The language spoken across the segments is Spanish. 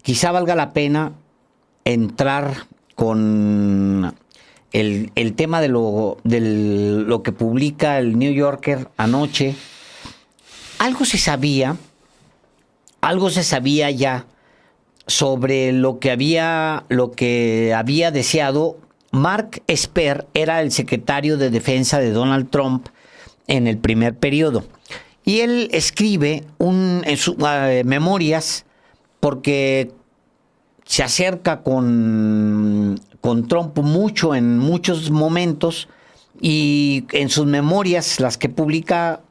quizá valga la pena entrar con el tema de lo que publica el New Yorker anoche. Algo se sabía ya sobre lo que había deseado. Mark Esper era el secretario de Defensa de Donald Trump en el primer periodo. Y él escribe en sus memorias, porque se acerca con Trump mucho en muchos momentos, y en sus memorias, las que publica,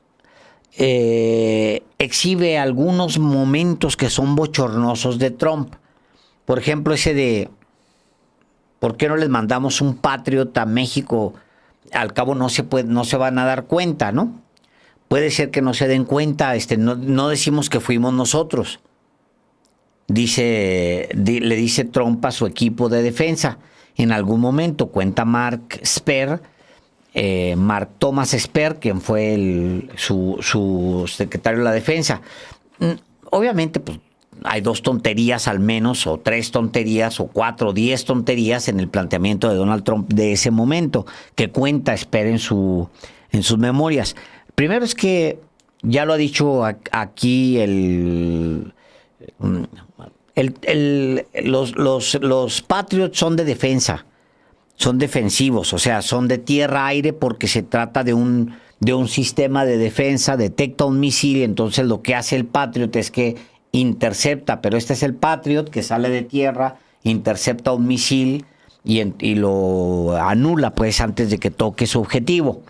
exhibe algunos momentos que son bochornosos de Trump. Por ejemplo, ese de ¿por qué no les mandamos un Patriot a México? Al cabo no se van a dar cuenta, ¿no? Puede ser que no se den cuenta, no decimos que fuimos nosotros. Le dice Trump a su equipo de defensa. En algún momento cuenta Mark Thomas Esper, quien fue su secretario de la defensa. Obviamente, pues, hay 2 tonterías al menos, o 3 tonterías, o 4, o 10 tonterías en el planteamiento de Donald Trump de ese momento, que cuenta Esper en sus memorias. Primero es que, ya lo ha dicho aquí los Patriots son de defensa, son defensivos, o sea, son de tierra-aire, porque se trata de un sistema de defensa, detecta un misil, y entonces lo que hace el Patriot es que intercepta, pero este es el Patriot que sale de tierra, intercepta un misil y lo anula, pues, antes de que toque su objetivo.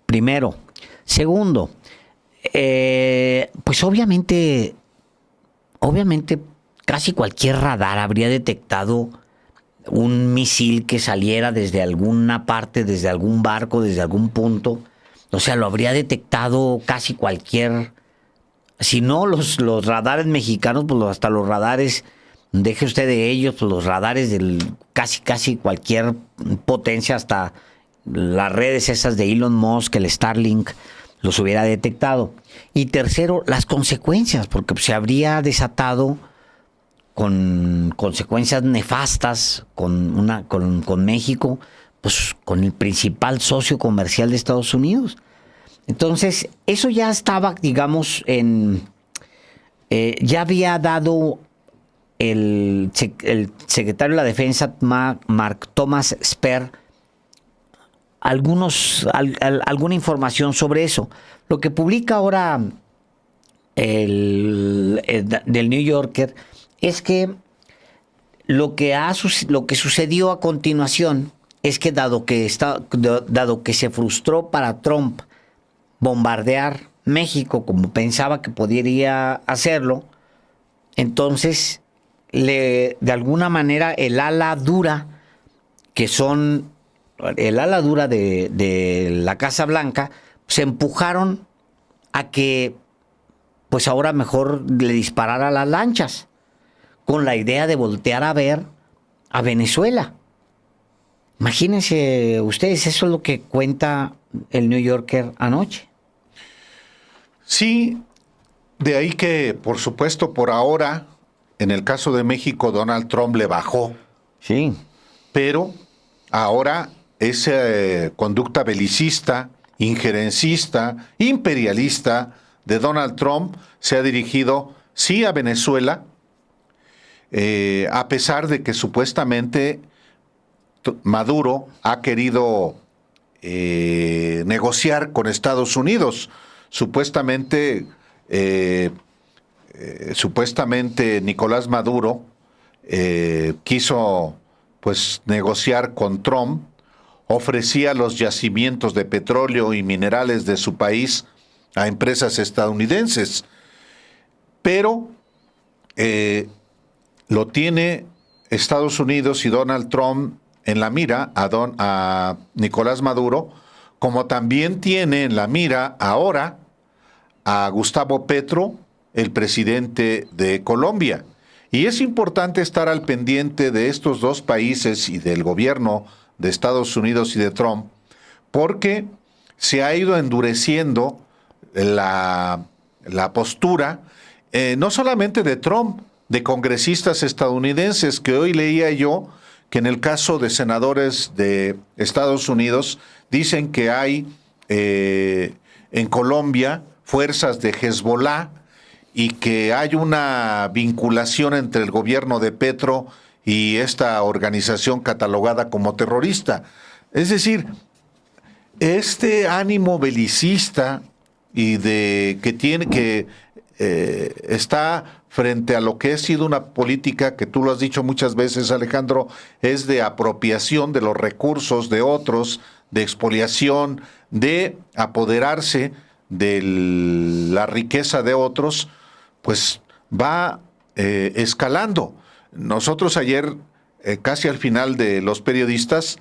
Primero. Segundo, pues obviamente casi cualquier radar habría detectado un misil que saliera desde alguna parte, desde algún barco, desde algún punto. O sea, lo habría detectado casi cualquier. Si no los radares mexicanos, pues hasta los radares, deje usted de ellos, pues los radares del casi cualquier potencia, hasta las redes esas de Elon Musk, el Starlink, los hubiera detectado. Y tercero, las consecuencias, porque se habría desatado con consecuencias nefastas con México, pues con el principal socio comercial de Estados Unidos. Entonces, eso ya estaba, digamos, ya había dado el secretario de la Defensa, Mark Thomas Esper, alguna información sobre eso. Lo que publica ahora del New Yorker es que lo que sucedió a continuación es que dado que se frustró para Trump bombardear México como pensaba que podría hacerlo, entonces de alguna manera el ala dura de la Casa Blanca se empujaron a que pues ahora mejor le disparara a las lanchas, con la idea de voltear a ver a Venezuela. Imagínense ustedes, eso es lo que cuenta el New Yorker anoche. Sí, de ahí que, por supuesto, por ahora, en el caso de México, Donald Trump le bajó. Sí. Pero ahora esa conducta belicista, injerencista, imperialista de Donald Trump se ha dirigido, sí, a Venezuela, a pesar de que supuestamente Maduro ha querido negociar con Estados Unidos. Supuestamente Nicolás Maduro quiso pues negociar con Trump, ofrecía los yacimientos de petróleo y minerales de su país a empresas estadounidenses, pero lo tiene Estados Unidos y Donald Trump en la mira a Nicolás Maduro, como también tiene en la mira ahora a Gustavo Petro, el presidente de Colombia. Y es importante estar al pendiente de estos dos países y del gobierno de Estados Unidos y de Trump, porque se ha ido endureciendo la postura, no solamente de Trump, de congresistas estadounidenses, que hoy leía yo que en el caso de senadores de Estados Unidos dicen que hay en Colombia fuerzas de Hezbollah y que hay una vinculación entre el gobierno de Petro y esta organización catalogada como terrorista. Es decir, este ánimo belicista y de que tiene que está frente a lo que ha sido una política que tú lo has dicho muchas veces, Alejandro, es de apropiación de los recursos de otros, de expoliación, de apoderarse de la riqueza de otros, pues va escalando. Nosotros ayer, casi al final de Los Periodistas,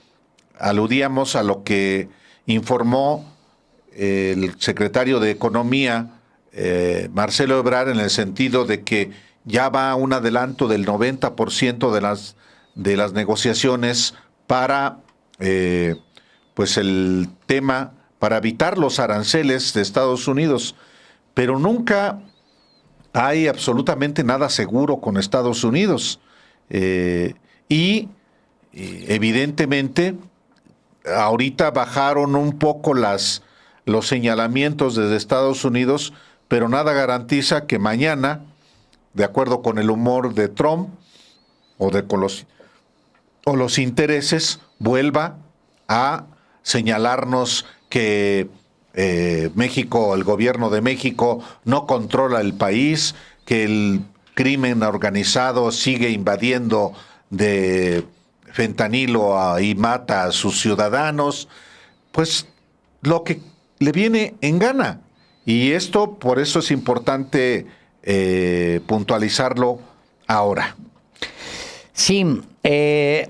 aludíamos a lo que informó el secretario de Economía, Marcelo Ebrard, en el sentido de que ya va un adelanto del 90% de las negociaciones para pues el tema, para evitar los aranceles de Estados Unidos, pero nunca hay absolutamente nada seguro con Estados Unidos. Y evidentemente ahorita bajaron un poco los señalamientos desde Estados Unidos, pero nada garantiza que mañana, de acuerdo con el humor de Trump con los intereses, vuelva a señalarnos que México, el gobierno de México no controla el país, que el crimen organizado sigue invadiendo de fentanilo y mata a sus ciudadanos, pues lo que le viene en gana. Y esto, por eso es importante puntualizarlo ahora. Sí,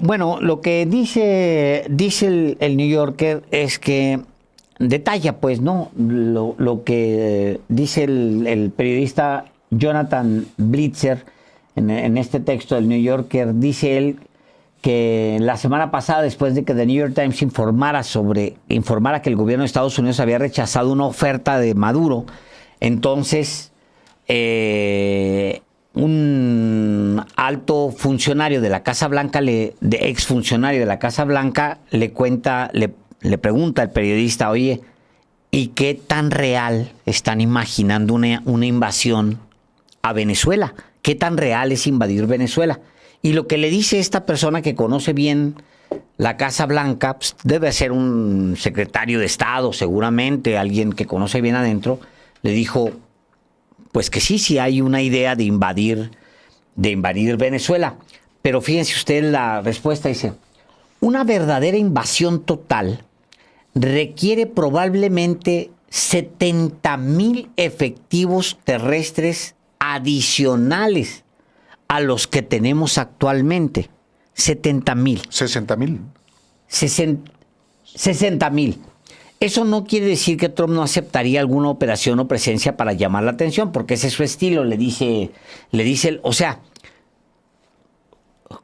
bueno, lo que dice el New Yorker es que detalla, pues, ¿no? Lo que dice el periodista Jonathan Blitzer en este texto del New Yorker. Dice él que la semana pasada, después de que The New York Times informara que el gobierno de Estados Unidos había rechazado una oferta de Maduro, entonces un alto funcionario de la Casa Blanca, exfuncionario de la Casa Blanca, le pregunta al periodista, oye, ¿y qué tan real están imaginando una invasión a Venezuela? ¿Qué tan real es invadir Venezuela? Y lo que le dice esta persona que conoce bien la Casa Blanca, pues debe ser un secretario de Estado, seguramente, alguien que conoce bien adentro, le dijo, pues que sí hay una idea de invadir Venezuela. Pero fíjense ustedes la respuesta, dice, una verdadera invasión total requiere probablemente 70,000 efectivos terrestres adicionales a los que tenemos actualmente. 70,000. 60,000. 60,000. Eso no quiere decir que Trump no aceptaría alguna operación o presencia para llamar la atención, porque ese es su estilo, le dice, o sea,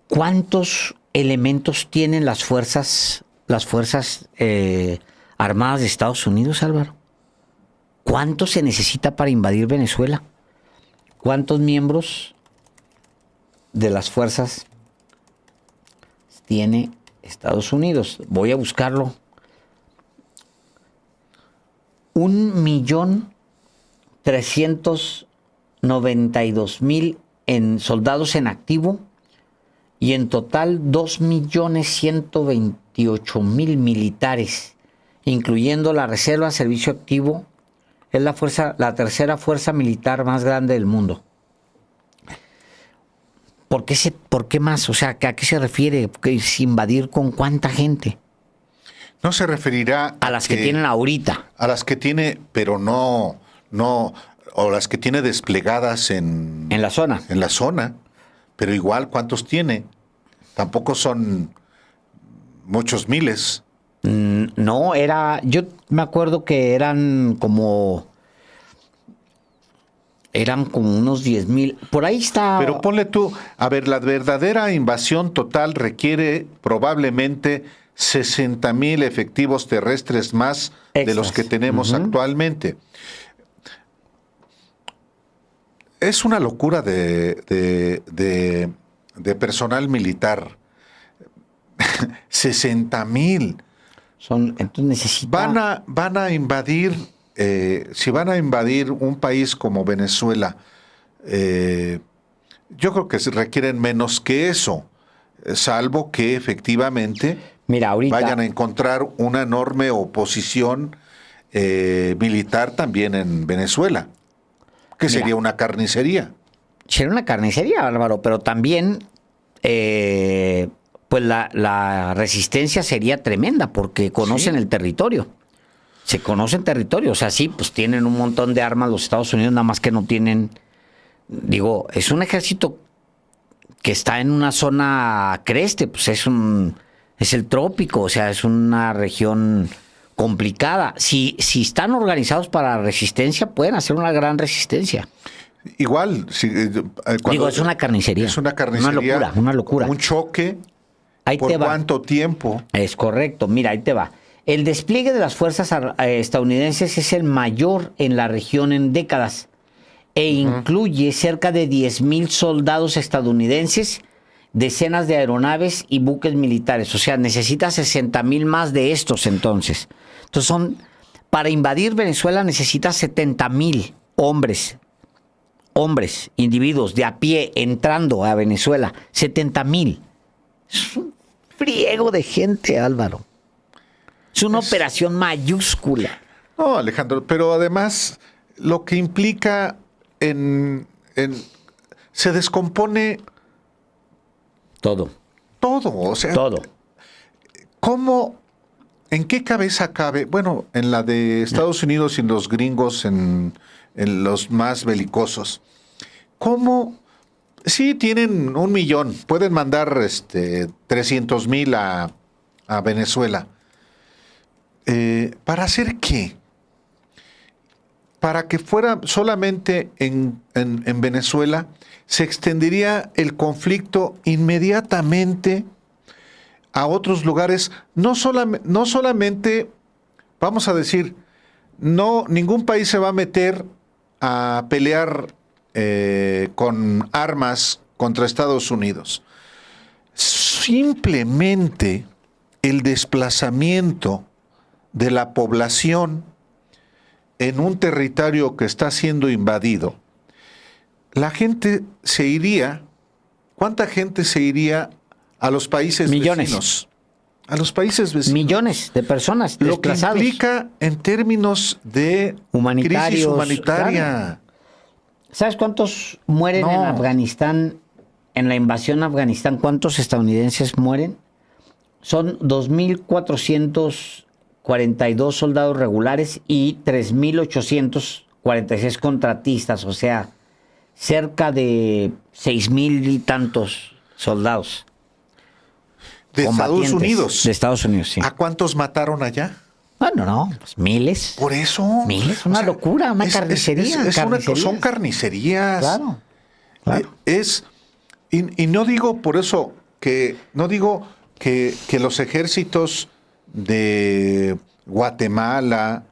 ¿cuántos elementos tienen las fuerzas armadas de Estados Unidos, Álvaro? ¿Cuánto se necesita para invadir Venezuela? ¿Cuántos miembros de las fuerzas tiene Estados Unidos? Voy a buscarlo. 1,392,000 en soldados en activo y en total 2,128,000 militares, incluyendo la reserva, servicio activo. Es la tercera fuerza militar más grande del mundo. ¿Por qué más? O sea, ¿a qué se refiere? ¿Invadir con cuánta gente? No se referirá a las que tienen ahorita. A las que tiene, pero no, o las que tiene desplegadas en la zona. En la zona, pero igual, ¿cuántos tiene? Tampoco son muchos miles. No, yo me acuerdo que eran como unos 10,000. Por ahí está. Pero ponle tú, a ver, la verdadera invasión total requiere probablemente 60,000 efectivos terrestres más de los que tenemos actualmente. es una locura de personal militar. 60,000. Entonces necesita... Van a invadir, si van a invadir un país como Venezuela, yo creo que se requieren menos que eso, salvo que efectivamente Mira, ahorita, vayan a encontrar una enorme oposición militar también en Venezuela, que sería una carnicería. sería una carnicería, Álvaro, pero también pues la resistencia sería tremenda porque conocen Sí. el territorio. Se conocen territorio. O sea, sí, pues tienen un montón de armas los Estados Unidos, nada más que no tienen... Digo, es un ejército que está en una zona creste, pues es el trópico, o sea, es una región complicada. Si están organizados para resistencia, pueden hacer una gran resistencia. Igual, Digo, es una carnicería. Es una carnicería. Una locura. Un choque. Ahí ¿Por te va. cuánto tiempo? Es correcto, mira, ahí te va. El despliegue de las fuerzas estadounidenses es el mayor en la región en décadas e incluye cerca de 10,000 soldados estadounidenses, decenas de aeronaves y buques militares. O sea, necesita 60,000 más de estos entonces. Entonces para invadir Venezuela necesita 70,000 hombres, individuos de a pie entrando a Venezuela. 70,000. Es un friego de gente, Álvaro. Es una operación mayúscula. No, Alejandro, pero además lo que implica se descompone Todo. todo. O sea, Todo. ¿en qué cabeza cabe? Bueno, en la de Estados Unidos y los gringos, en los más belicosos. ¿Cómo? Sí, tienen 1,000,000. Pueden mandar 300,000 a Venezuela. ¿Para hacer qué? Para que fuera solamente en Venezuela, se extendería el conflicto inmediatamente a otros lugares. No solamente, vamos a decir, ningún país se va a meter a pelear con armas contra Estados Unidos. Simplemente el desplazamiento de la población en un territorio que está siendo invadido, la gente se iría. ¿Cuánta gente se iría a los países Millones. vecinos? A los países vecinos. Millones de personas Lo que desplazados. implica en términos de Humanitarios, crisis humanitaria. claro. ¿Sabes cuántos mueren en No. Afganistán, en la invasión a Afganistán? ¿Cuántos estadounidenses mueren? Son 2,442 soldados regulares y 3,846 contratistas, o sea, cerca de 6,000 y tantos soldados. De Estados combatientes Unidos. De Estados Unidos, sí. ¿A cuántos mataron allá? Bueno, no, pues miles. Por eso. Miles, una locura, una carnicería. Son carnicerías. Claro, claro. Y no digo por eso que los ejércitos de Guatemala,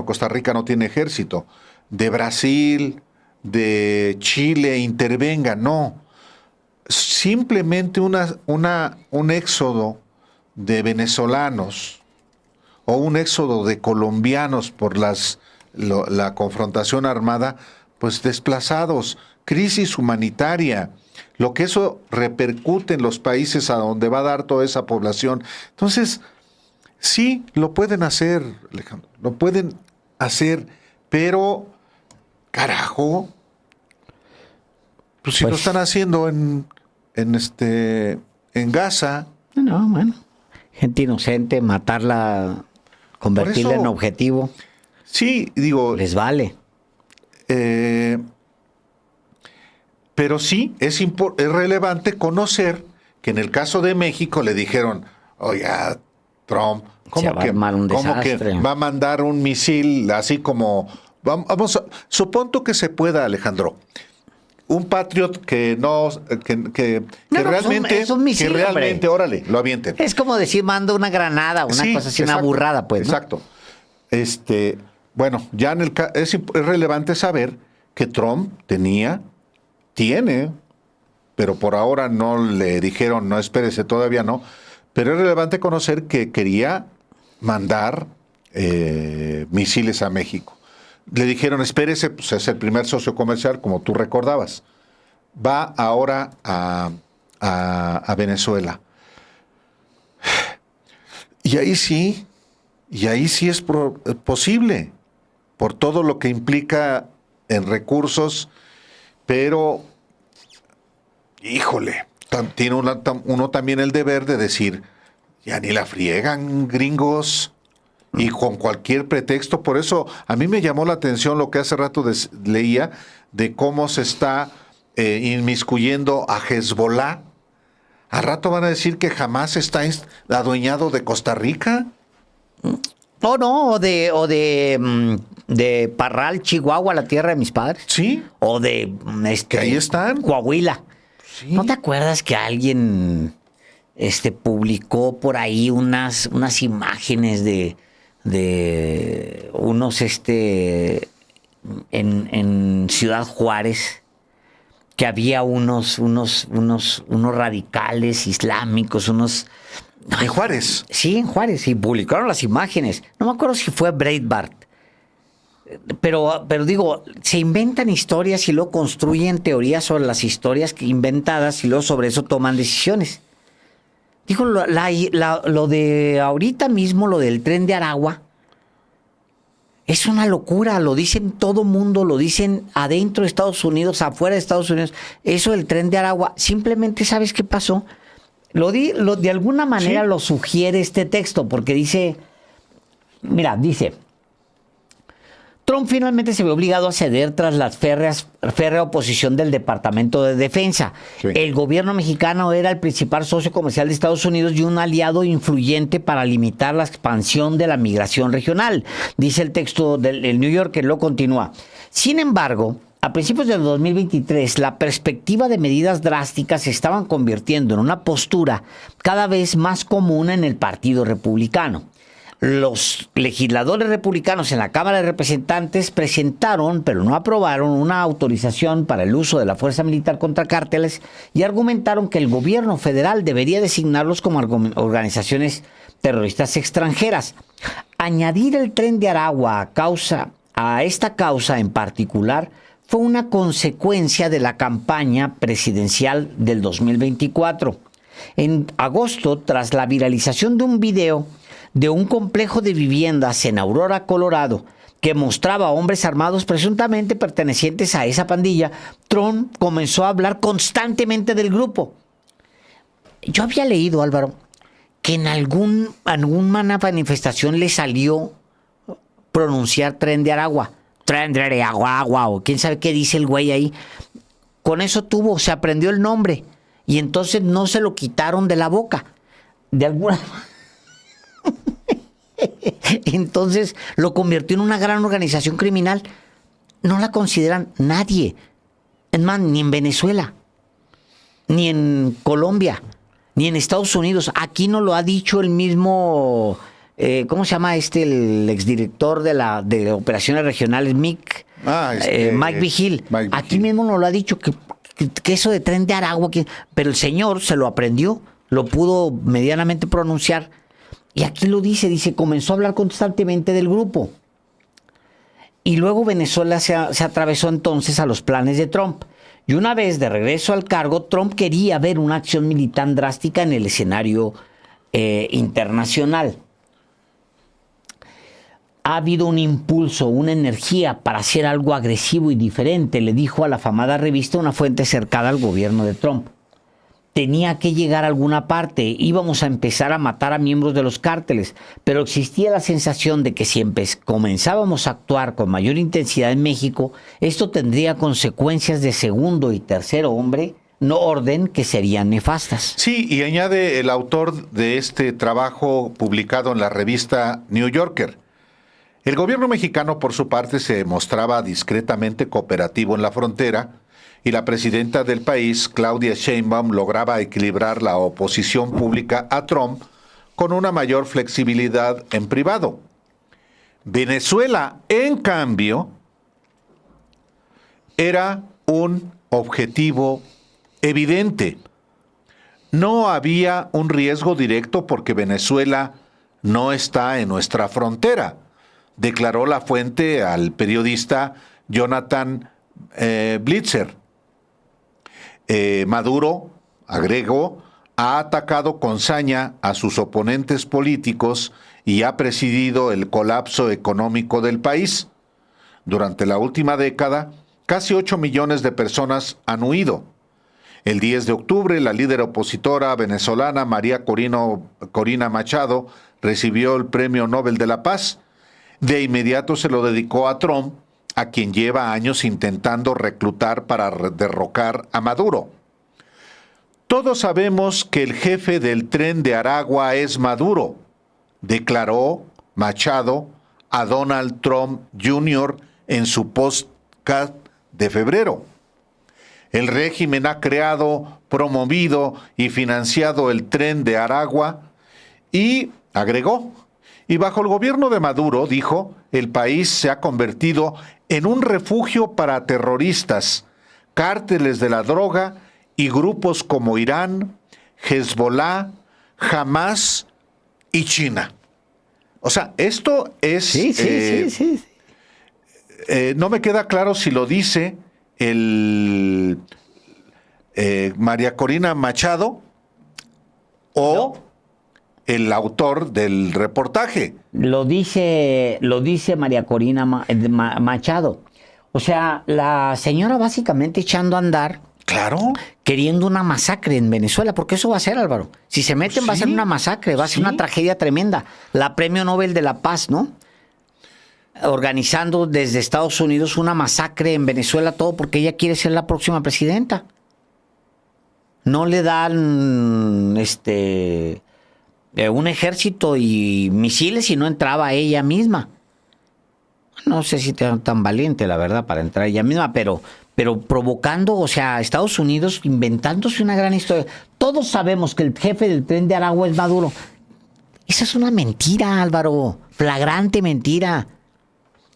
Costa Rica no tiene ejército, de Brasil, de Chile intervengan, no. Simplemente un éxodo de venezolanos o un éxodo de colombianos por la confrontación armada, pues desplazados, crisis humanitaria, lo que eso repercute en los países a donde va a dar toda esa población. Entonces, sí, lo pueden hacer, Alejandro, lo pueden hacer, pero, carajo, pues si lo están haciendo en Gaza. No, bueno, gente inocente, matarla, convertirla en objetivo. Sí, digo. Les vale. Pero sí, es relevante conocer que en el caso de México le dijeron, oye, Trump, ¿cómo que va a mandar un misil así como... supongo que se pueda, Alejandro. Un Patriot que realmente, es un misil, que realmente, órale, lo avienten. Es como decir, manda una granada, una cosa así, exacto, una burrada, pues. ¿no? Exacto. Bueno, ya es relevante saber que Trump tiene, pero por ahora no le dijeron, no, espérese, todavía no, pero es relevante conocer que quería mandar misiles a México. Le dijeron, espérese, pues es el primer socio comercial, como tú recordabas. Va ahora a Venezuela. Y ahí sí es posible, por todo lo que implica en recursos, pero, híjole, tiene uno también el deber de decir, ya ni la friegan, gringos, y con cualquier pretexto. Por eso a mí me llamó la atención lo que hace rato leía de cómo se está inmiscuyendo a Hezbollah. ¿A rato van a decir que jamás está adueñado de Costa Rica? No, de Parral, Chihuahua, la tierra de mis padres. Sí. O de Que ahí están. Coahuila. Sí. ¿No te acuerdas que alguien publicó por ahí unas imágenes de unos en Ciudad Juárez, que había unos radicales islámicos, ¿En Juárez? Sí, en Juárez, y publicaron las imágenes. No me acuerdo si fue Breitbart. Pero digo, se inventan historias y luego construyen teorías sobre las historias inventadas y luego sobre eso toman decisiones. Digo, lo de ahorita mismo, lo del Tren de Aragua, es una locura, lo dicen todo mundo, lo dicen adentro de Estados Unidos, afuera de Estados Unidos. Eso del Tren de Aragua, simplemente, ¿sabes qué pasó? De alguna manera Sí. lo sugiere este texto, porque dice, Trump finalmente se ve obligado a ceder tras la férrea oposición del Departamento de Defensa. Sí. El gobierno mexicano era el principal socio comercial de Estados Unidos y un aliado influyente para limitar la expansión de la migración regional, dice el texto del New Yorker, lo continúa. Sin embargo, a principios del 2023, la perspectiva de medidas drásticas se estaban convirtiendo en una postura cada vez más común en el Partido Republicano. Los legisladores republicanos en la Cámara de Representantes presentaron, pero no aprobaron, una autorización para el uso de la fuerza militar contra cárteles y argumentaron que el gobierno federal debería designarlos como organizaciones terroristas extranjeras. Añadir el Tren de Aragua a esta causa en particular fue una consecuencia de la campaña presidencial del 2024. En agosto, tras la viralización de un video de un complejo de viviendas en Aurora, Colorado, que mostraba a hombres armados presuntamente pertenecientes a esa pandilla, Trump comenzó a hablar constantemente del grupo. Yo había leído, Álvaro, que en alguna manifestación le salió pronunciar Tren de Aragua. Tren de Aragua, o quién sabe qué dice el güey ahí. Con eso se aprendió el nombre y entonces no se lo quitaron de la boca. De alguna Entonces lo convirtió en una gran organización criminal. No la consideran nadie. Es más, ni en Venezuela, ni en Colombia, ni en Estados Unidos. Aquí no lo ha dicho el mismo, ¿cómo se llama el exdirector de operaciones regionales, Mike Vigil? Aquí mismo no lo ha dicho, que eso de Tren de Aragua, pero el señor se lo aprendió, lo pudo medianamente pronunciar. Y aquí lo dice, comenzó a hablar constantemente del grupo. Y luego Venezuela se atravesó entonces a los planes de Trump. Y una vez de regreso al cargo, Trump quería ver una acción militar drástica en el escenario internacional. Ha habido un impulso, una energía para hacer algo agresivo y diferente, le dijo a la afamada revista una fuente cercana al gobierno de Trump. Tenía que llegar a alguna parte, íbamos a empezar a matar a miembros de los cárteles, pero existía la sensación de que si comenzábamos a actuar con mayor intensidad en México, esto tendría consecuencias de segundo y tercer orden que serían nefastas. Sí, y añade el autor de este trabajo publicado en la revista New Yorker. El gobierno mexicano, por su parte, se mostraba discretamente cooperativo en la frontera, y la presidenta del país, Claudia Sheinbaum, lograba equilibrar la oposición pública a Trump con una mayor flexibilidad en privado. Venezuela, en cambio, era un objetivo evidente. No había un riesgo directo porque Venezuela no está en nuestra frontera, declaró la fuente al periodista Jonathan Blitzer. Maduro, agregó, ha atacado con saña a sus oponentes políticos y ha presidido el colapso económico del país. Durante la última década, casi 8 millones de personas han huido. El 10 de octubre, la líder opositora venezolana María Corina Machado recibió el Premio Nobel de la Paz. De inmediato se lo dedicó a Trump, a quien lleva años intentando reclutar para derrocar a Maduro. Todos sabemos que el jefe del Tren de Aragua es Maduro, declaró Machado a Donald Trump Jr. en su podcast de febrero. El régimen ha creado, promovido y financiado el Tren de Aragua y, agregó, y bajo el gobierno de Maduro, dijo, el país se ha convertido en un refugio para terroristas, cárteles de la droga y grupos como Irán, Hezbollah, Hamas y China. O sea, esto es... Sí. No me queda claro si lo dice María Corina Machado o no, el autor del reportaje. Lo dice María Corina Machado. O sea, la señora básicamente echando a andar. Claro. Queriendo una masacre en Venezuela, porque eso va a ser, Álvaro. Si se meten, va a ser una masacre, va a ser una tragedia tremenda. La Premio Nobel de la Paz, ¿no? Organizando desde Estados Unidos una masacre en Venezuela, todo porque ella quiere ser la próxima presidenta. No le dan un ejército y misiles y no entraba ella misma. No sé si tan valiente, la verdad, para entrar ella misma, pero provocando, o sea, Estados Unidos inventándose una gran historia. Todos sabemos que el jefe del Tren de Aragua es Maduro. Esa es una mentira, Álvaro. Flagrante mentira.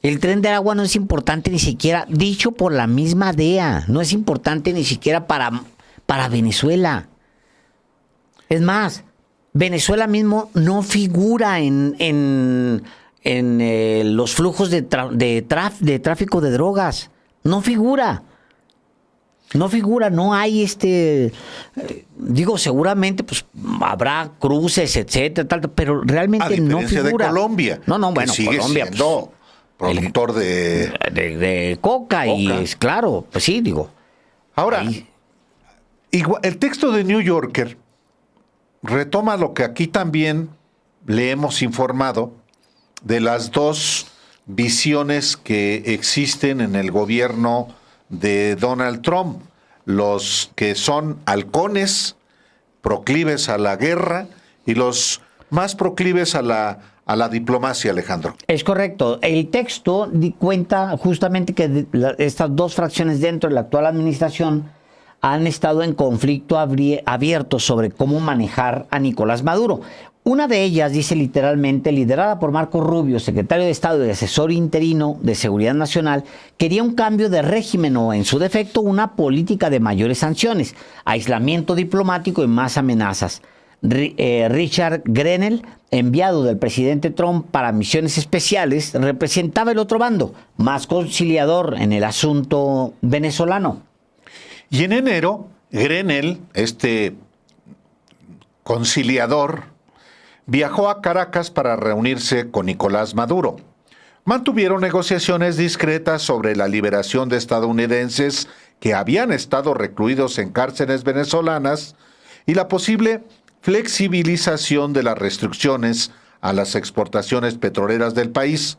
El Tren de Aragua no es importante ni siquiera, dicho por la misma DEA, no es importante ni siquiera para Venezuela. Es más, Venezuela mismo no figura en los flujos de tráfico de drogas. No figura. No hay digo, seguramente pues habrá cruces, etcétera, tal, pero realmente no figura. De Colombia. No, bueno, sigue Colombia siendo productor de coca y es claro, pues sí, digo. Ahora, el texto de New Yorker retoma lo que aquí también le hemos informado de las dos visiones que existen en el gobierno de Donald Trump, los que son halcones, proclives a la guerra, y los más proclives a la diplomacia, Alejandro. Es correcto. El texto cuenta justamente que estas dos fracciones dentro de la actual administración han estado en conflicto abierto sobre cómo manejar a Nicolás Maduro. Una de ellas dice literalmente, liderada por Marco Rubio, secretario de Estado y asesor interino de Seguridad Nacional, quería un cambio de régimen o, en su defecto, una política de mayores sanciones, aislamiento diplomático y más amenazas. Richard Grenell, enviado del presidente Trump para misiones especiales, representaba el otro bando, más conciliador en el asunto venezolano. Y en enero, Grenell, conciliador, viajó a Caracas para reunirse con Nicolás Maduro. Mantuvieron negociaciones discretas sobre la liberación de estadounidenses que habían estado recluidos en cárceles venezolanas y la posible flexibilización de las restricciones a las exportaciones petroleras del país,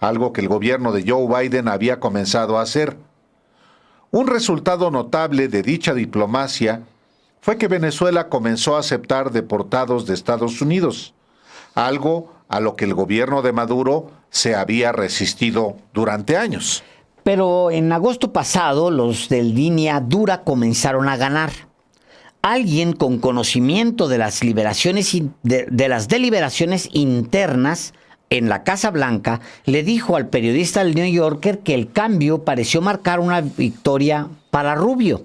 algo que el gobierno de Joe Biden había comenzado a hacer. Un resultado notable de dicha diplomacia fue que Venezuela comenzó a aceptar deportados de Estados Unidos, algo a lo que el gobierno de Maduro se había resistido durante años. Pero en agosto pasado, los de línea dura comenzaron a ganar. Alguien con conocimiento de las deliberaciones internas en la Casa Blanca, le dijo al periodista del New Yorker que el cambio pareció marcar una victoria para Rubio,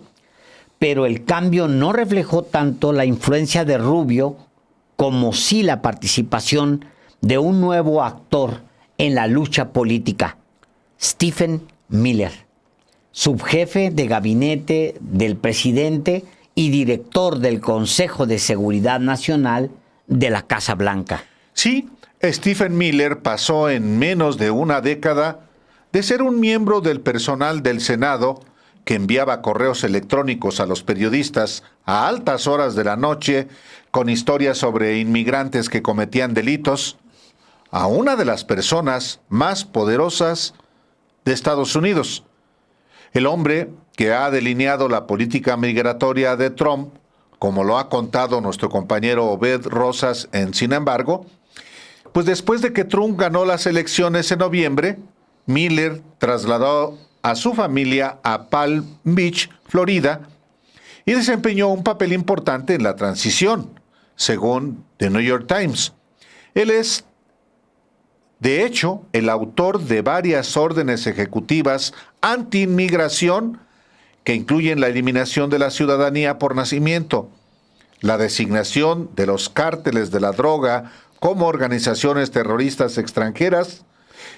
pero el cambio no reflejó tanto la influencia de Rubio como sí la participación de un nuevo actor en la lucha política, Stephen Miller, subjefe de gabinete del presidente y director del Consejo de Seguridad Nacional de la Casa Blanca. Sí, Stephen Miller pasó en menos de una década de ser un miembro del personal del Senado que enviaba correos electrónicos a los periodistas a altas horas de la noche con historias sobre inmigrantes que cometían delitos, a una de las personas más poderosas de Estados Unidos. El hombre que ha delineado la política migratoria de Trump, como lo ha contado nuestro compañero Obed Rosas en Sin embargo, pues después de que Trump ganó las elecciones en noviembre, Miller trasladó a su familia a Palm Beach, Florida, y desempeñó un papel importante en la transición, según The New York Times. Él es, de hecho, el autor de varias órdenes ejecutivas anti-inmigración que incluyen la eliminación de la ciudadanía por nacimiento, la designación de los cárteles de la droga como organizaciones terroristas extranjeras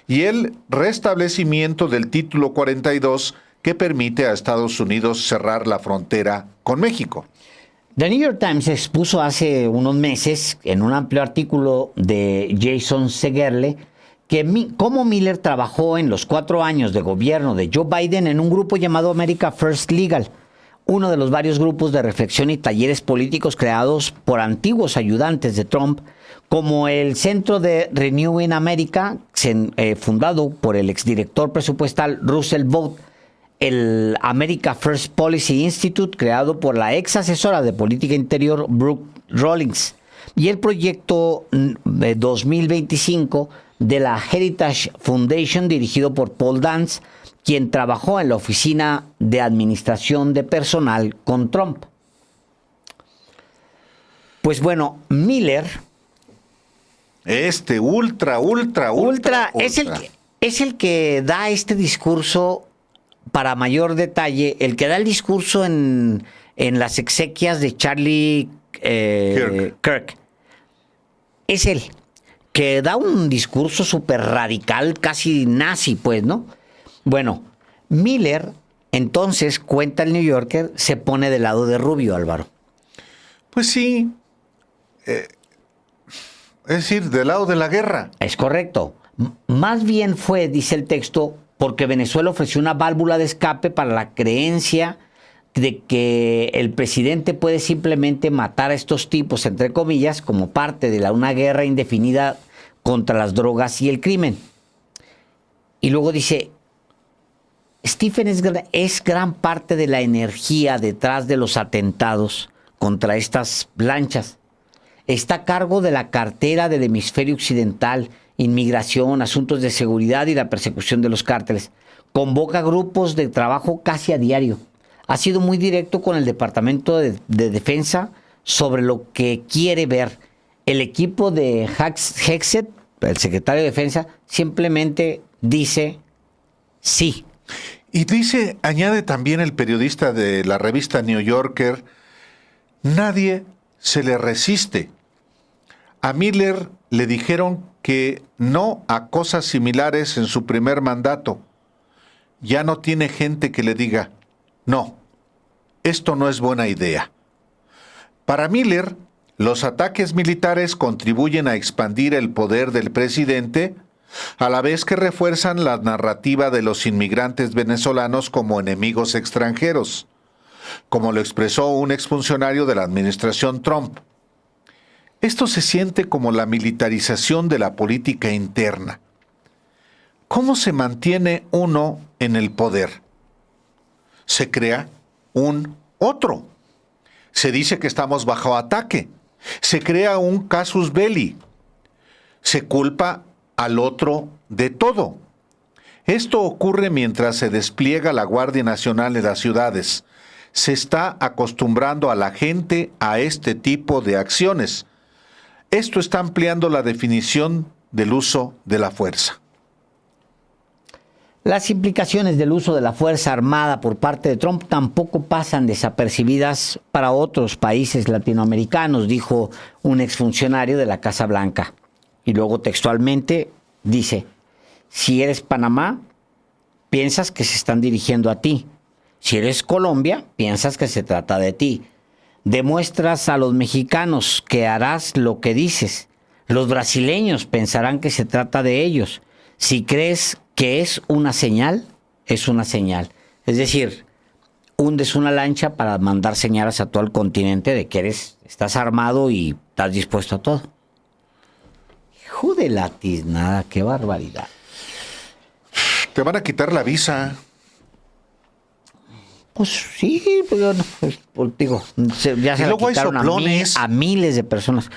y el restablecimiento del Título 42 que permite a Estados Unidos cerrar la frontera con México. The New York Times expuso hace unos meses, en un amplio artículo de Jason Segerle, que cómo Miller trabajó en los 4 años de gobierno de Joe Biden en un grupo llamado America First Legal, uno de los varios grupos de reflexión y talleres políticos creados por antiguos ayudantes de Trump, como el Centro de Renewing America, fundado por el exdirector presupuestal Russell Vought, el America First Policy Institute, creado por la ex asesora de política interior Brooke Rollins, y el proyecto 2025 de la Heritage Foundation, dirigido por Paul Dance, quien trabajó en la oficina de administración de personal con Trump. Pues bueno, Miller... ultra es el que da este discurso, para mayor detalle, el que da el discurso en las exequias de Charlie Kirk. Es él, que da un discurso súper radical, casi nazi, pues, ¿no? Bueno, Miller, entonces, cuenta el New Yorker, se pone del lado de Rubio, Álvaro. Pues sí, es decir, del lado de la guerra. Es correcto. Más bien fue, dice el texto, porque Venezuela ofreció una válvula de escape para la creencia de que el presidente puede simplemente matar a estos tipos, entre comillas, como parte de una guerra indefinida contra las drogas y el crimen. Y luego dice, Stephen es gran parte de la energía detrás de los atentados contra estas lanchas. Está a cargo de la cartera del hemisferio occidental, inmigración, asuntos de seguridad y la persecución de los cárteles. Convoca grupos de trabajo casi a diario. Ha sido muy directo con el Departamento de Defensa sobre lo que quiere ver. El equipo de Hexet, el secretario de Defensa, simplemente dice sí. Y dice, añade también el periodista de la revista New Yorker, nadie se le resiste. A Miller le dijeron que no a cosas similares en su primer mandato. Ya no tiene gente que le diga, no, esto no es buena idea. Para Miller, los ataques militares contribuyen a expandir el poder del presidente, a la vez que refuerzan la narrativa de los inmigrantes venezolanos como enemigos extranjeros, como lo expresó un exfuncionario de la administración Trump. Esto se siente como la militarización de la política interna. ¿Cómo se mantiene uno en el poder? Se crea un otro. Se dice que estamos bajo ataque. Se crea un casus belli. Se culpa al otro de todo. Esto ocurre mientras se despliega la Guardia Nacional en las ciudades. Se está acostumbrando a la gente a este tipo de acciones. Esto está ampliando la definición del uso de la fuerza. Las implicaciones del uso de la Fuerza Armada por parte de Trump tampoco pasan desapercibidas para otros países latinoamericanos, dijo un exfuncionario de la Casa Blanca. Y luego textualmente dice, si eres Panamá, piensas que se están dirigiendo a ti. Si eres Colombia, piensas que se trata de ti. Demuestras a los mexicanos que harás lo que dices. Los brasileños pensarán que se trata de ellos. Si crees que es una señal, es una señal. Es decir, hundes una lancha para mandar señales a todo el continente de que estás armado y estás dispuesto a todo. Hijo de la tiznada, qué barbaridad. Te van a quitar la visa. Pues sí, pero no, pues, digo, ya se la quitaron a miles de personas.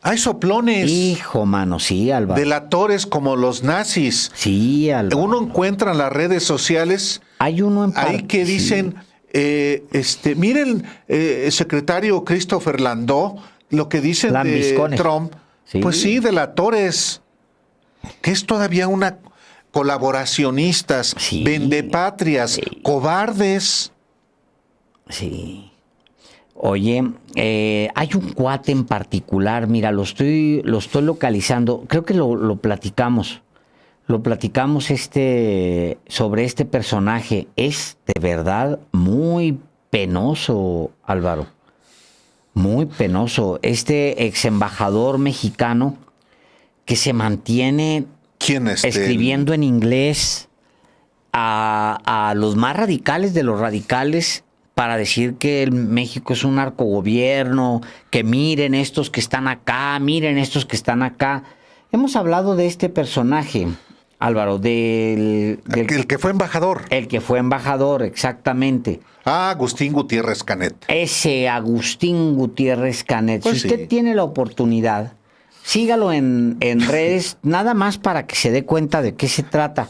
Hay soplones. Hijo, mano, sí, Álvaro. Delatores como los nazis. Sí, Álvaro. Uno encuentra en las redes sociales. Hay uno en ahí que dicen, miren, secretario Christopher Landau, lo que dicen de Trump. Sí. Pues sí, delatores. Que es todavía una colaboracionistas, sí, vendepatrias, sí, cobardes. Sí. Oye, hay un cuate en particular, mira, lo estoy localizando, creo que lo platicamos. Lo platicamos sobre este personaje. Es de verdad muy penoso, Álvaro. Muy penoso. Este ex embajador mexicano que se mantiene escribiendo en inglés a los más radicales de los radicales para decir que México es un narcogobierno, que miren estos que están acá, miren estos que están acá. Hemos hablado de este personaje, Álvaro, el que fue embajador. El que fue embajador, exactamente. Agustín Gutiérrez Canet. Ese Agustín Gutiérrez Canet. Pues si usted tiene la oportunidad, sígalo en redes, nada más para que se dé cuenta de qué se trata.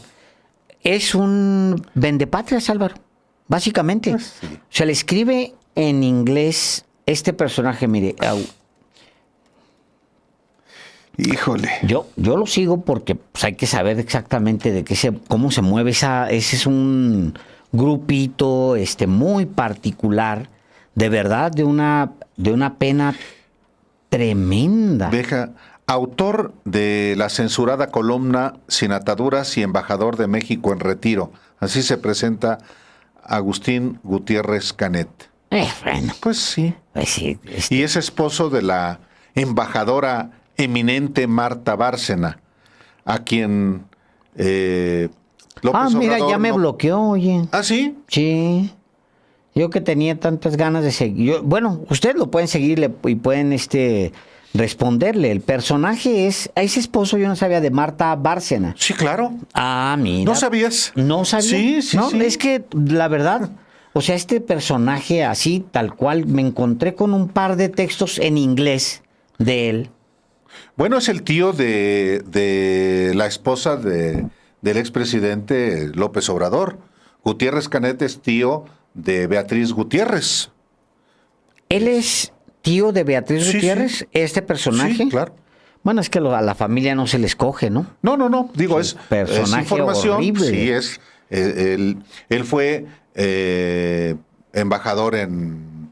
Es un vendepatrias, Álvaro, básicamente. Pues sí. Se le escribe en inglés este personaje, mire. Híjole. Yo lo sigo porque pues, hay que saber exactamente de cómo se mueve ese es un grupito muy particular, de verdad, de una pena tremenda. Deja, autor de la censurada columna Sin Ataduras y embajador de México en retiro. Así se presenta Agustín Gutiérrez Canet. Bueno. Pues sí. Pues sí. Y es esposo de la embajadora eminente Marta Bárcena, a quien López mira, Obrador ya me bloqueó, oye. ¿Ah, sí? Sí. Yo que tenía tantas ganas de seguir. Bueno, ustedes lo pueden seguir y pueden responderle. El personaje es esposo, yo no sabía, de Marta Bárcena. Sí, claro. Mira. ¿No sabías? No sabía. Sí. No, es que la verdad, o sea, este personaje así, tal cual, me encontré con un par de textos en inglés de él. Bueno, es el tío de la esposa del expresidente López Obrador. Gutiérrez Canet es tío de Beatriz Gutiérrez. ¿Él es tío de Beatriz Gutiérrez, este personaje? Sí, claro. Bueno, es que a la familia no se le escoge, ¿no? No. Digo, es personaje información. Horrible. Sí, él fue embajador en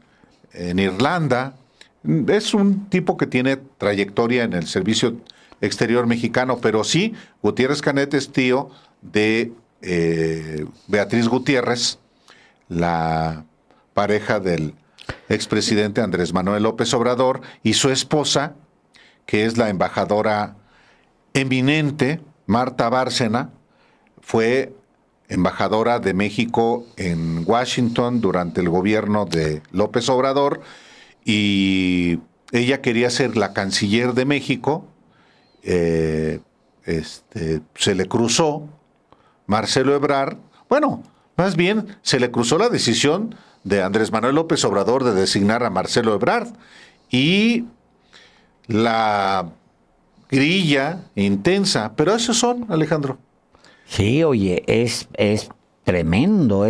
Irlanda. Es un tipo que tiene trayectoria en el servicio exterior mexicano, pero sí, Gutiérrez Canet es tío de Beatriz Gutiérrez, la pareja del expresidente Andrés Manuel López Obrador, y su esposa, que es la embajadora eminente, Marta Bárcena, fue embajadora de México en Washington durante el gobierno de López Obrador, y ella quería ser la canciller de México. Se le cruzó Marcelo Ebrard. Bueno, más bien se le cruzó la decisión de Andrés Manuel López Obrador de designar a Marcelo Ebrard, y la grilla intensa, pero esos son, Alejandro. Sí, oye, es tremendo,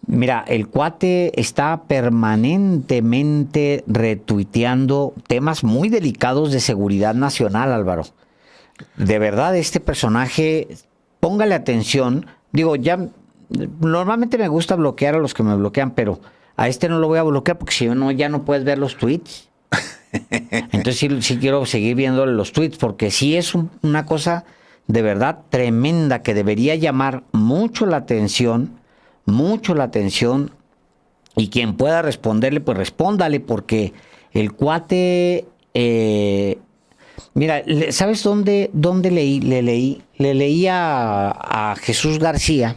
Mira, el cuate está permanentemente retuiteando temas muy delicados de seguridad nacional, Álvaro. De verdad, este personaje, póngale atención. Digo, ya normalmente me gusta bloquear a los que me bloquean, pero a este no lo voy a bloquear porque si no, ya no puedes ver los tweets. Entonces sí quiero seguir viendo los tweets porque sí es una cosa de verdad tremenda que debería llamar mucho la atención, y quien pueda responderle, pues respóndale, porque el cuate, mira, ¿sabes dónde leí? Le leí a Jesús García,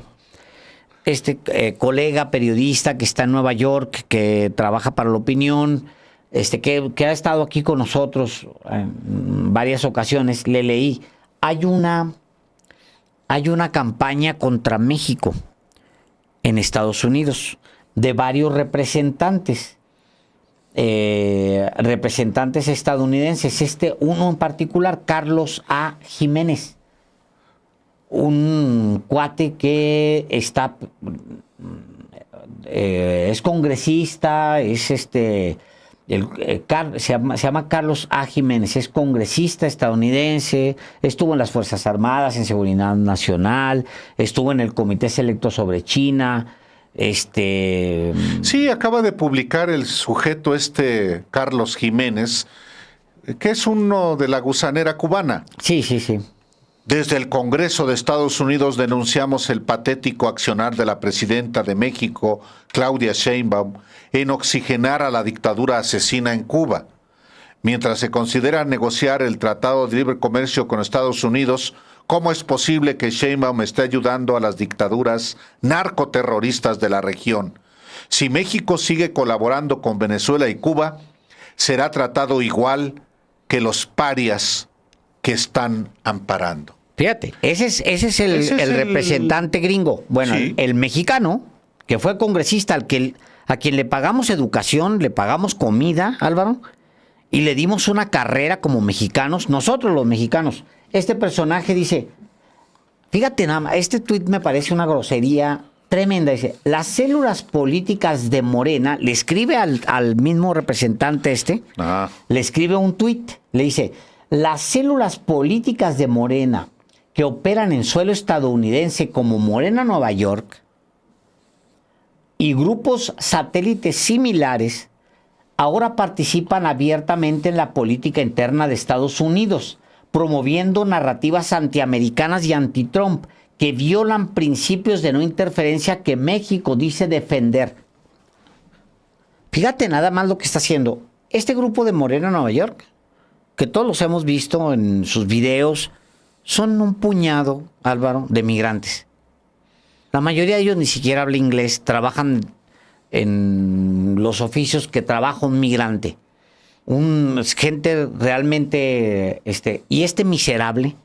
colega periodista que está en Nueva York, que trabaja para La Opinión, que ha estado aquí con nosotros en varias ocasiones. Le leí, hay una campaña contra México en Estados Unidos de varios representantes estadounidenses. Uno en particular, Carlos A. Jiménez, un cuate que es congresista, se llama Carlos A. Jiménez, es congresista estadounidense, estuvo en las Fuerzas Armadas, en Seguridad Nacional, estuvo en el Comité Selecto sobre China. Sí, acaba de publicar el sujeto Carlos Jiménez, que es uno de la gusanera cubana. Sí. Desde el Congreso de Estados Unidos denunciamos el patético accionar de la presidenta de México, Claudia Sheinbaum, en oxigenar a la dictadura asesina en Cuba. Mientras se considera negociar el Tratado de Libre Comercio con Estados Unidos, ¿cómo es posible que Sheinbaum esté ayudando a las dictaduras narcoterroristas de la región? Si México sigue colaborando con Venezuela y Cuba, será tratado igual que los parias que están amparando. Fíjate, ese es el representante gringo. Bueno, sí. el mexicano, que fue congresista, a quien le pagamos educación, le pagamos comida, Álvaro, y le dimos una carrera como mexicanos, nosotros los mexicanos. Este personaje dice, fíjate nada más, este tuit me parece una grosería tremenda. Dice, las células políticas de Morena, le escribe al mismo representante le escribe un tuit, le dice, las células políticas de Morena que operan en suelo estadounidense como Morena Nueva York y grupos satélites similares ahora participan abiertamente en la política interna de Estados Unidos, promoviendo narrativas antiamericanas y anti-Trump que violan principios de no interferencia que México dice defender. Fíjate nada más lo que está haciendo este grupo de Morena Nueva York, que todos los hemos visto en sus videos. Son un puñado, Álvaro, de migrantes. La mayoría de ellos ni siquiera habla inglés, trabajan en los oficios que trabaja un migrante. Gente realmente, y miserable,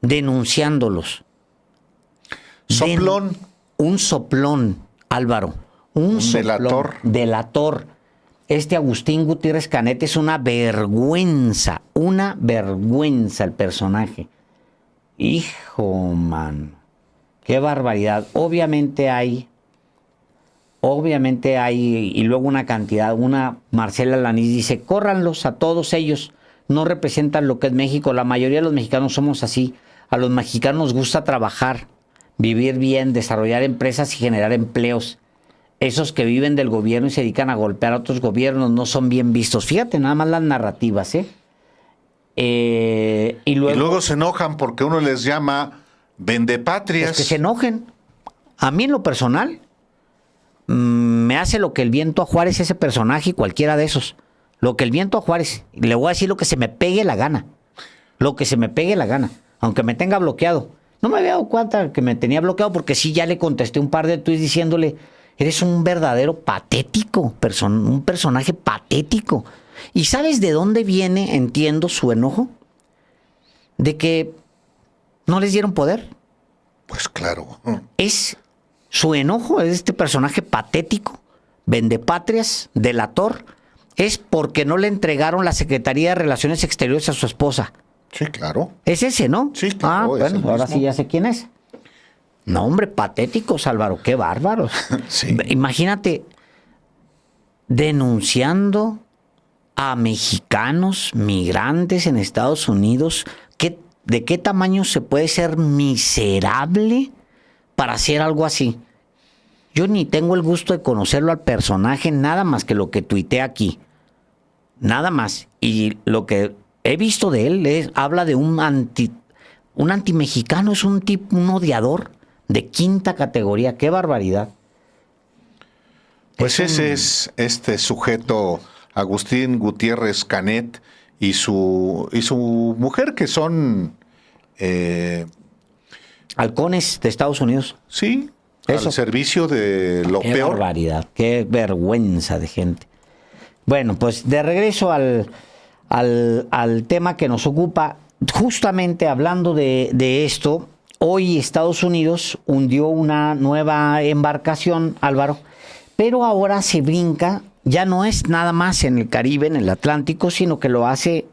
denunciándolos. Soplón. Un soplón, Álvaro. Un soplón, delator. Agustín Gutiérrez Canete es una vergüenza el personaje. Hijo, man, qué barbaridad. Obviamente hay, y luego una Marcela Lanís dice, córranlos a todos ellos, no representan lo que es México. La mayoría de los mexicanos somos así. A los mexicanos nos gusta trabajar, vivir bien, desarrollar empresas y generar empleos. Esos que viven del gobierno y se dedican a golpear a otros gobiernos no son bien vistos. Fíjate nada más las narrativas, y luego se enojan porque uno les llama vendepatrias. Pues que se enojen. A mí en lo personal me hace lo que el viento a Juárez ese personaje y cualquiera de esos. Lo que el viento a Juárez. Le voy a decir lo que se me pegue la gana. Aunque me tenga bloqueado. No me había dado cuenta que me tenía bloqueado porque sí ya le contesté un par de tweets diciéndole, eres un verdadero patético, un personaje patético. ¿Y sabes de dónde viene, entiendo, su enojo? De que no les dieron poder. Pues claro. Su enojo es personaje patético, vendepatrias, delator, es porque no le entregaron la Secretaría de Relaciones Exteriores a su esposa. Sí, claro. Es ese, ¿no? Sí, claro. Bueno, ahora sí ya sé quién es. No, hombre, patéticos, Álvaro, qué bárbaros. Sí. Imagínate denunciando a mexicanos migrantes en Estados Unidos. ¿De qué tamaño se puede ser miserable para hacer algo así? Yo ni tengo el gusto de conocerlo al personaje, nada más que lo que tuiteé aquí. Nada más. Y lo que he visto de él habla de un antimexicano, es un odiador de quinta categoría. ¡Qué barbaridad! Pues ese es este sujeto, Agustín Gutiérrez Canet, y su mujer, que son... halcones de Estados Unidos. Sí, Eso. al servicio de lo Qué peor. barbaridad, qué vergüenza de gente. Bueno, pues de regreso al tema que nos ocupa, justamente hablando de esto, hoy Estados Unidos hundió una nueva embarcación, Álvaro, pero ahora se brinca, ya no es nada más en el Caribe, en el Atlántico, sino que lo hace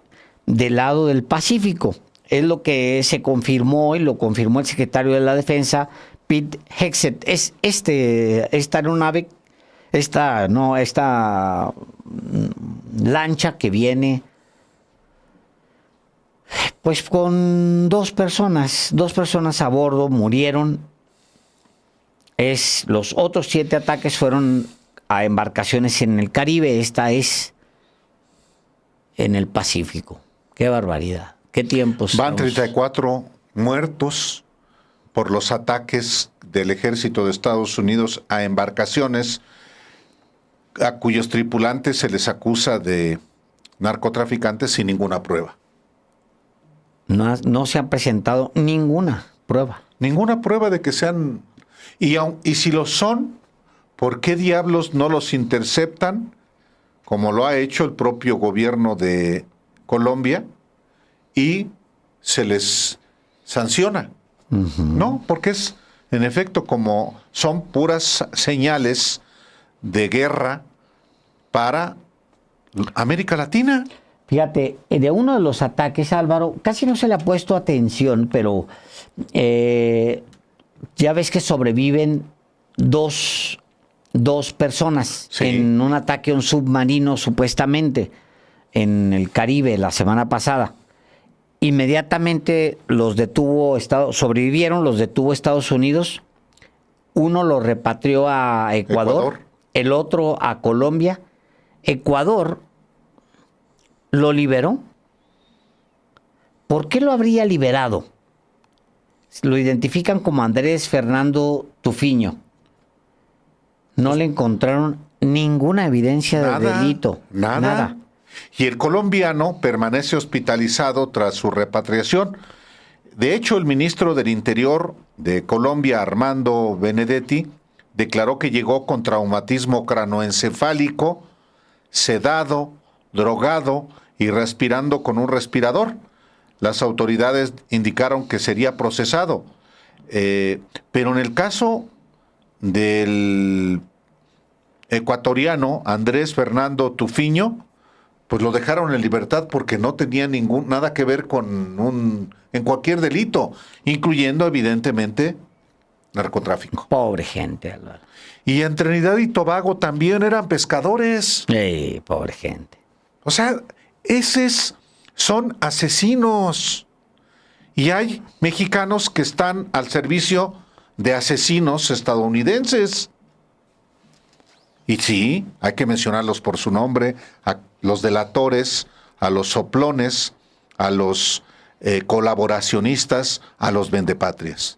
del lado del Pacífico. Es lo que se confirmó y lo confirmó el secretario de la Defensa, Pete Hegseth. Es esta aeronave, esta lancha que viene pues con dos personas a bordo, murieron. Los otros 7 ataques fueron a embarcaciones en el Caribe, esta es en el Pacífico. Qué barbaridad, qué tiempos. Van 34 muertos por los ataques del ejército de Estados Unidos a embarcaciones a cuyos tripulantes se les acusa de narcotraficantes sin ninguna prueba. No se ha presentado ninguna prueba. Ninguna prueba de que sean... Y si lo son, ¿por qué diablos no los interceptan, como lo ha hecho el propio gobierno de Colombia, y se les sanciona? No, porque es, en efecto, como son puras señales de guerra para América Latina. Fíjate, de uno de los ataques, Álvaro, casi no se le ha puesto atención, pero ya ves que sobreviven dos personas Sí. en un ataque a un submarino, supuestamente, en el Caribe la semana pasada. Inmediatamente sobrevivieron, los detuvo Estados Unidos. Uno lo repatrió a Ecuador, el otro a Colombia. Ecuador lo liberó. ¿Por qué lo habría liberado? Lo identifican como Andrés Fernando Tufiño. No le encontraron ninguna evidencia de delito. Nada. Y el colombiano permanece hospitalizado tras su repatriación. De hecho, el ministro del Interior de Colombia, Armando Benedetti, declaró que llegó con traumatismo cranoencefálico, sedado, drogado y respirando con un respirador. Las autoridades indicaron que sería procesado. Pero en el caso del ecuatoriano Andrés Fernando Tufiño, pues lo dejaron en libertad porque no tenía nada que ver en cualquier delito, incluyendo evidentemente narcotráfico. Pobre gente, Álvaro. Y en Trinidad y Tobago también eran pescadores. Pobre gente. O sea, son asesinos. Y hay mexicanos que están al servicio de asesinos estadounidenses. Y sí, hay que mencionarlos por su nombre, a los delatores, a los soplones, a los colaboracionistas, a los vendepatrias.